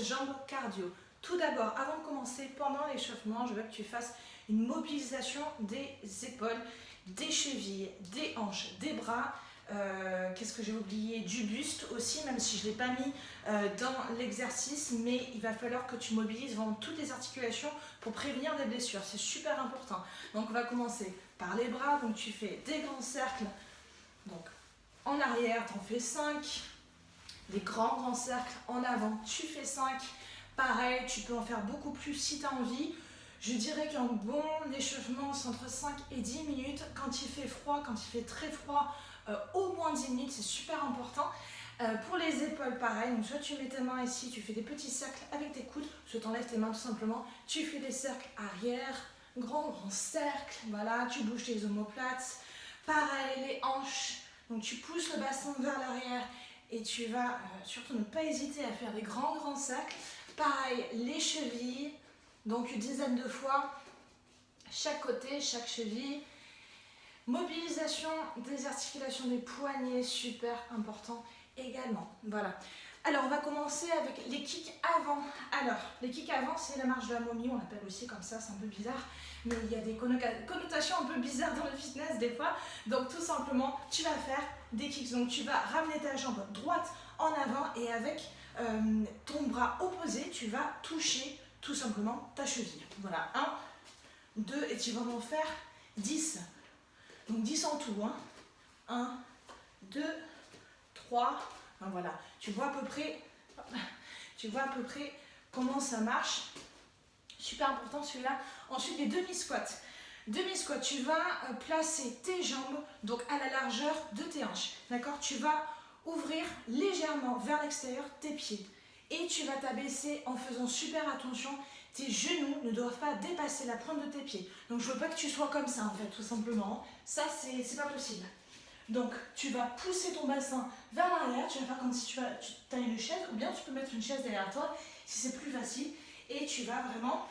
Jambes cardio. Tout d'abord, avant de commencer, pendant l'échauffement, je veux que tu fasses une mobilisation des épaules, des chevilles, des hanches, des bras. Qu'est-ce que j'ai oublié? Du buste aussi, même si je ne l'ai pas mis dans l'exercice, mais il va falloir que tu mobilises vraiment toutes les articulations pour prévenir des blessures. C'est super important. Donc on va commencer par les bras. Donc tu fais des grands cercles. Donc en arrière, tu en fais 5. Des grands cercles en avant, tu fais 5. Pareil, tu peux en faire beaucoup plus si tu as envie. Je dirais qu'un bon échauffement, c'est entre 5 et 10 minutes. Quand il fait froid, quand il fait très froid, au moins 10 minutes, c'est super important. Pour les épaules, pareil, donc soit tu mets tes mains ici, tu fais des petits cercles avec tes coudes, soit tu enlèves tes mains tout simplement, tu fais des cercles arrière, grands cercles, voilà, tu bouges tes omoplates. Pareil, les hanches, donc tu pousses le bassin vers l'arrière et tu vas surtout ne pas hésiter à faire des grands cercles. Pareil, les chevilles, donc une dizaine de fois, chaque côté, chaque cheville. Mobilisation des articulations des poignets, super important également. Voilà. Alors, on va commencer avec les kicks avant. Alors, les kicks avant, c'est la marche de la momie, on l'appelle aussi comme ça, c'est un peu bizarre, mais il y a des connotations un peu bizarres dans le fitness des fois. Donc, tout simplement, tu vas faire des kicks. Donc, tu vas ramener ta jambe droite en avant et avec ton bras opposé, tu vas toucher tout simplement ta cheville. Voilà, 1, 2, et tu vas en faire 10. Donc 10 en tout, hein. 1, 2, 3, enfin, voilà. Tu vois à peu près comment ça marche. Super important celui-là. Ensuite, les demi-squats. Demi-squat, tu vas placer tes jambes donc à la largeur de tes hanches. D'accord? Tu vas ouvrir légèrement vers l'extérieur tes pieds. Et tu vas t'abaisser en faisant super attention. Tes genoux ne doivent pas dépasser la pointe de tes pieds. Donc je veux pas que tu sois comme ça en fait, tout simplement. Ça, c'est pas possible. Donc tu vas pousser ton bassin vers l'arrière. Tu vas faire comme si tu as une chaise, ou bien tu peux mettre une chaise derrière toi si c'est plus facile. Et tu vas vraiment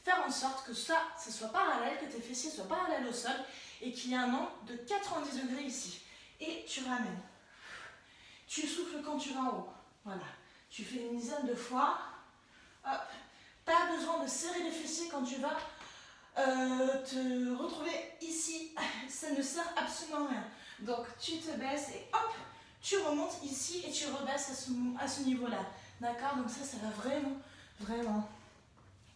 faire en sorte que ça soit parallèle, que tes fessiers soient parallèles au sol et qu'il y ait un angle de 90 degrés ici. Et tu ramènes. Tu souffles quand tu vas en haut. Voilà. Tu fais une dizaine de fois. Hop. Pas besoin de serrer les fessiers quand tu vas te retrouver ici. Ça ne sert absolument à rien. Donc tu te baisses et hop, tu remontes ici et tu rebaisses à ce niveau-là. D'accord? Donc ça va vraiment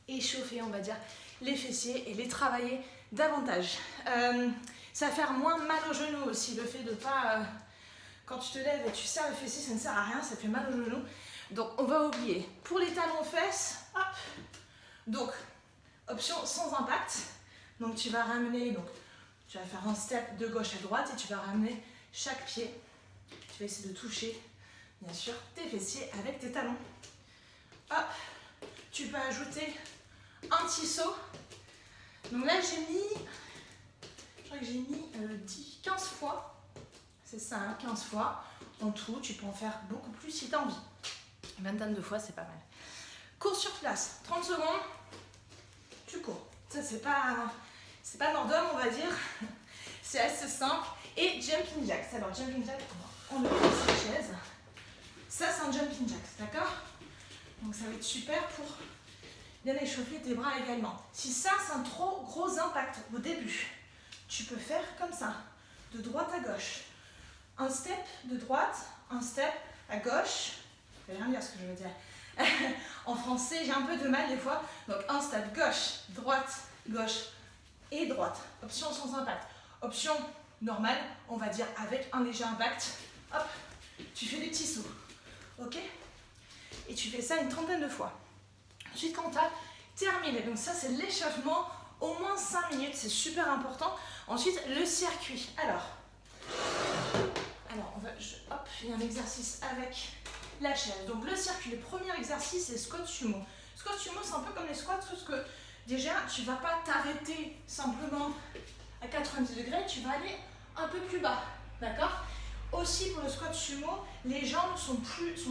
échauffer, on va dire, les fessiers et les travailler davantage. Ça va faire moins mal aux genoux aussi, le fait de pas... quand tu te lèves et tu serres les fessiers, ça ne sert à rien, ça fait mal aux genoux. Donc on va oublier. Pour les talons fesses, hop. Donc, option sans impact. Donc tu vas ramener, donc tu vas faire un step de gauche à droite et tu vas ramener chaque pied. Tu vas essayer de toucher, bien sûr, tes fessiers avec tes talons. Hop. Tu peux ajouter un petit saut. Donc là je crois que j'ai mis 15 fois. C'est ça, hein, 15 fois en tout. Tu peux en faire beaucoup plus si tu as envie. Une vingtaine de fois, c'est pas mal. Cours sur place, 30 secondes, tu cours. Ça, c'est pas mort d'homme, on va dire. C'est assez simple. Et jumping jacks. Alors, jumping jacks, on enlève cette chaise. Ça, c'est un jumping jacks, d'accord? Donc, ça va être super pour bien échauffer tes bras également. Si ça, c'est un trop gros impact au début, tu peux faire comme ça, de droite à gauche. Un step de droite, un step à gauche. Je vais rien dire ce que je veux dire. En français, j'ai un peu de mal des fois. Donc, un step gauche, gauche et droite. Option sans impact. Option normale, on va dire avec un léger impact. Hop, tu fais des petits sauts. Ok? Et tu fais ça une trentaine de fois. Ensuite, quand tu as terminé, donc ça, c'est l'échauffement, au moins 5 minutes, c'est super important. Ensuite, le circuit. Alors hop, il y a un exercice avec la chaise. Donc le circuit, le premier exercice, c'est squat sumo. Squat sumo, c'est un peu comme les squats, sauf que déjà, tu ne vas pas t'arrêter simplement à 90 degrés, tu vas aller un peu plus bas. D'accord? Aussi, pour le squat sumo, les jambes sont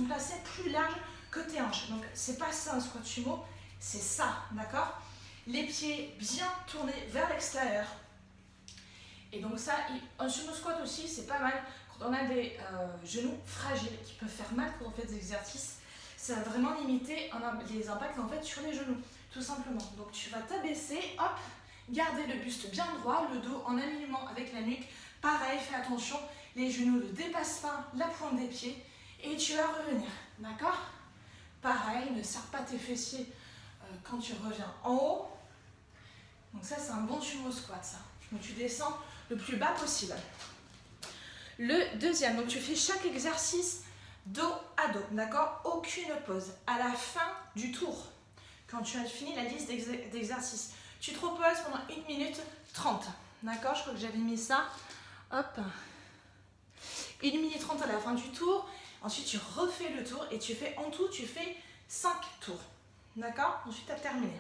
placées plus larges que tes hanches. Donc, c'est pas ça un squat sumo, c'est ça. D'accord? Les pieds bien tournés vers l'extérieur. Et donc ça, un sumo squat aussi, c'est pas mal. Quand on a des genoux fragiles qui peuvent faire mal quand on fait des exercices, ça va vraiment limiter les impacts en fait sur les genoux, tout simplement. Donc tu vas t'abaisser, hop, garder le buste bien droit, le dos en alignement avec la nuque. Pareil, fais attention, les genoux ne dépassent pas la pointe des pieds et tu vas revenir, d'accord? Pareil, ne serre pas tes fessiers quand tu reviens en haut. Donc ça, c'est un bon sumo squat, ça. Donc tu descends le plus bas possible. Le deuxième, donc tu fais chaque exercice dos à dos, d'accord? Aucune pause. À la fin du tour, quand tu as fini la liste d'exercices, tu te reposes pendant 1 minute 30, d'accord? Je crois que j'avais mis ça. Hop. 1 minute 30 à la fin du tour. Ensuite, tu refais le tour et tu fais en tout, tu fais 5 tours, d'accord? Ensuite, tu as terminé.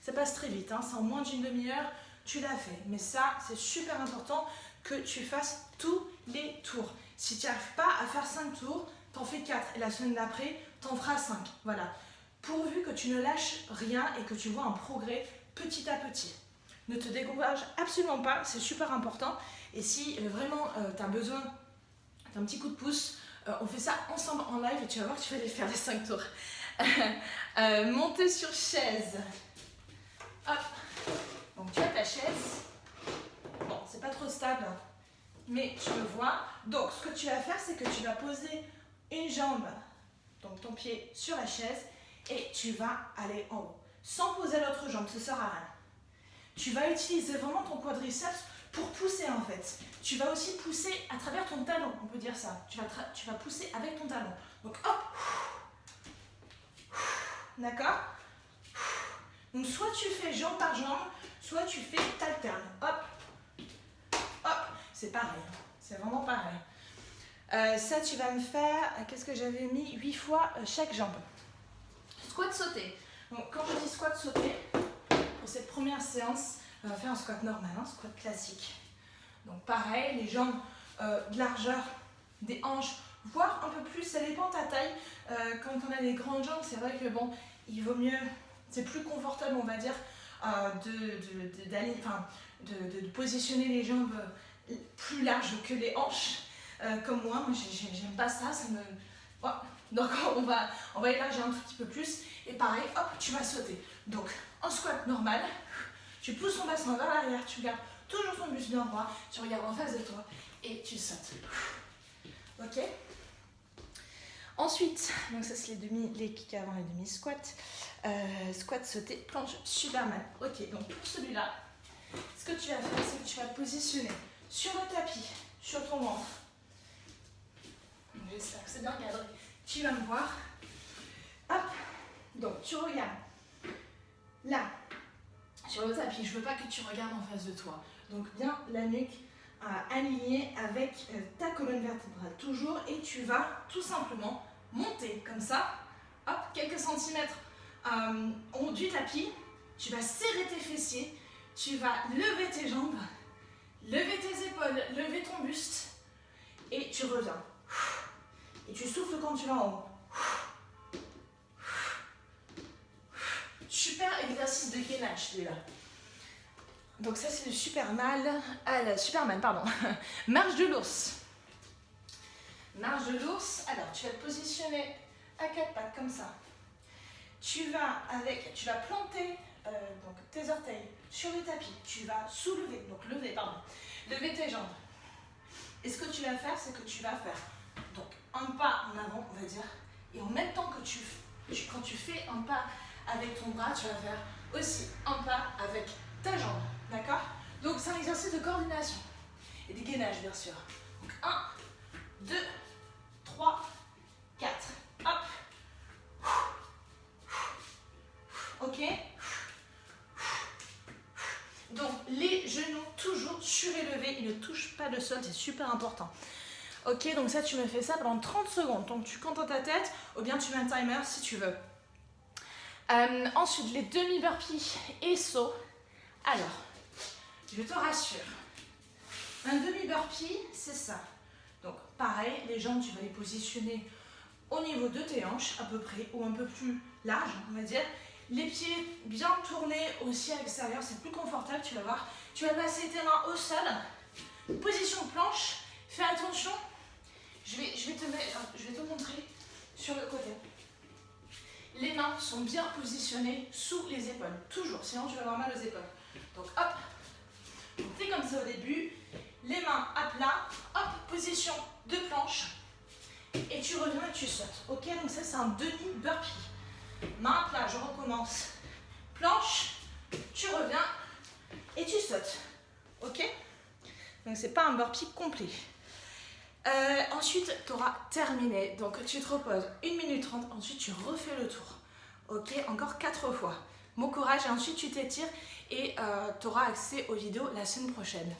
Ça passe très vite, hein? C'est en moins d'une demi-heure, tu l'as fait. Mais ça, c'est super important que tu fasses tous les tours. Si tu n'arrives pas à faire 5 tours, t'en fais 4 et la semaine d'après, t'en feras 5. Voilà. Pourvu que tu ne lâches rien et que tu vois un progrès petit à petit. Ne te décourage absolument pas, c'est super important. Et si vraiment tu as besoin d'un petit coup de pouce, on fait ça ensemble en live et tu vas voir que tu vas aller faire les 5 tours. Monter sur chaise. Hop. Donc tu as ta chaise. Bon, c'est pas trop stable, mais tu le vois. Donc ce que tu vas faire, c'est que tu vas poser une jambe, donc ton pied sur la chaise, et tu vas aller en haut. Sans poser l'autre jambe, ça ne sert à rien. Tu vas utiliser vraiment ton quadriceps pour pousser en fait. Tu vas aussi pousser à travers ton talon, on peut dire ça. Tu vas pousser avec ton talon. Donc hop. D'accord? Donc soit tu fais jambe par jambe, soit tu fais t'alternes. Hop. Hop. C'est pareil. C'est vraiment pareil. Ça, tu vas me faire, qu'est-ce que j'avais mis? 8 fois chaque jambe. Squat sauté. Donc quand je dis squat sauté, pour cette première séance, on va faire un squat normal, un squat classique. Donc pareil, les jambes de largeur des hanches, voire un peu plus, ça dépend de ta taille. Quand on a des grandes jambes, c'est vrai que bon, il vaut mieux, c'est plus confortable, on va dire, de positionner les jambes plus larges que les hanches. Comme moi j'aime pas ça, ça me... Oh. Donc on va élargir un tout petit peu plus. Et pareil, hop, tu vas sauter. Donc en squat normal, tu pousses ton bassin vers l'arrière, tu gardes toujours ton buste bien droit, tu regardes en face de toi et tu sautes. Ok? Ensuite, donc ça c'est les kicks avant les demi-squats. Squat sauté, planche Superman. Ok, donc pour celui-là, ce que tu vas faire, c'est que tu vas te positionner sur le tapis, sur ton ventre. J'espère que c'est bien cadré. Tu vas me voir. Hop. Donc tu regardes là, sur le tapis. Je ne veux pas que tu regardes en face de toi. Donc bien la nuque alignée avec ta colonne vertébrale toujours. Et tu vas tout simplement monter comme ça. Hop, quelques centimètres en haut du tapis. Tu vas serrer tes fessiers. Tu vas lever tes jambes. Lever tes épaules. Lever ton buste. Et tu reviens. Et tu souffles quand tu vas en haut. Super exercice de gainage celui-là. Donc ça c'est le Superman, pardon. Marche de l'ours. Marche de l'ours. Alors tu vas te positionner à 4 pattes comme ça. Tu vas planter donc tes orteils sur le tapis. Tu vas lever tes jambes. Et ce que tu vas faire, c'est que tu vas faire donc un pas en avant, on va dire, et en même temps que quand tu fais un pas avec ton bras, tu vas faire aussi un pas avec ta jambe, d'accord? Donc c'est un exercice de coordination et de gainage bien sûr. Donc 1, 2, 3, 4, hop. Ok? Donc les genoux toujours surélevés, ils ne touchent pas le sol, c'est super important. Ok, donc ça tu me fais ça pendant 30 secondes. Donc tu comptes dans ta tête, ou bien tu mets un timer si tu veux. Ensuite, les demi-burpees et sauts. Alors, je te rassure. Un demi-burpee, c'est ça. Donc pareil, les jambes, tu vas les positionner au niveau de tes hanches, à peu près, ou un peu plus large, on va dire. Les pieds bien tournés aussi à l'extérieur, c'est plus confortable, tu vas voir. Tu vas passer tes mains au sol. Position planche. Fais attention. Je vais te montrer sur le côté. les mains sont bien positionnées sous les épaules. Toujours, sinon tu vas avoir mal aux épaules. Donc hop, tu es comme ça au début. Les mains à plat, hop, position de planche. Et tu reviens et tu sautes. Ok, donc ça c'est un demi-burpee. Main à plat, je recommence. Planche, tu reviens et tu sautes. Ok? Donc c'est pas un burpee complet. Ensuite, tu auras terminé. Donc tu te reposes 1 minute 30. Ensuite, tu refais le tour. Ok? Encore 4 fois. Bon courage et ensuite tu t'étires et tu auras accès aux vidéos la semaine prochaine.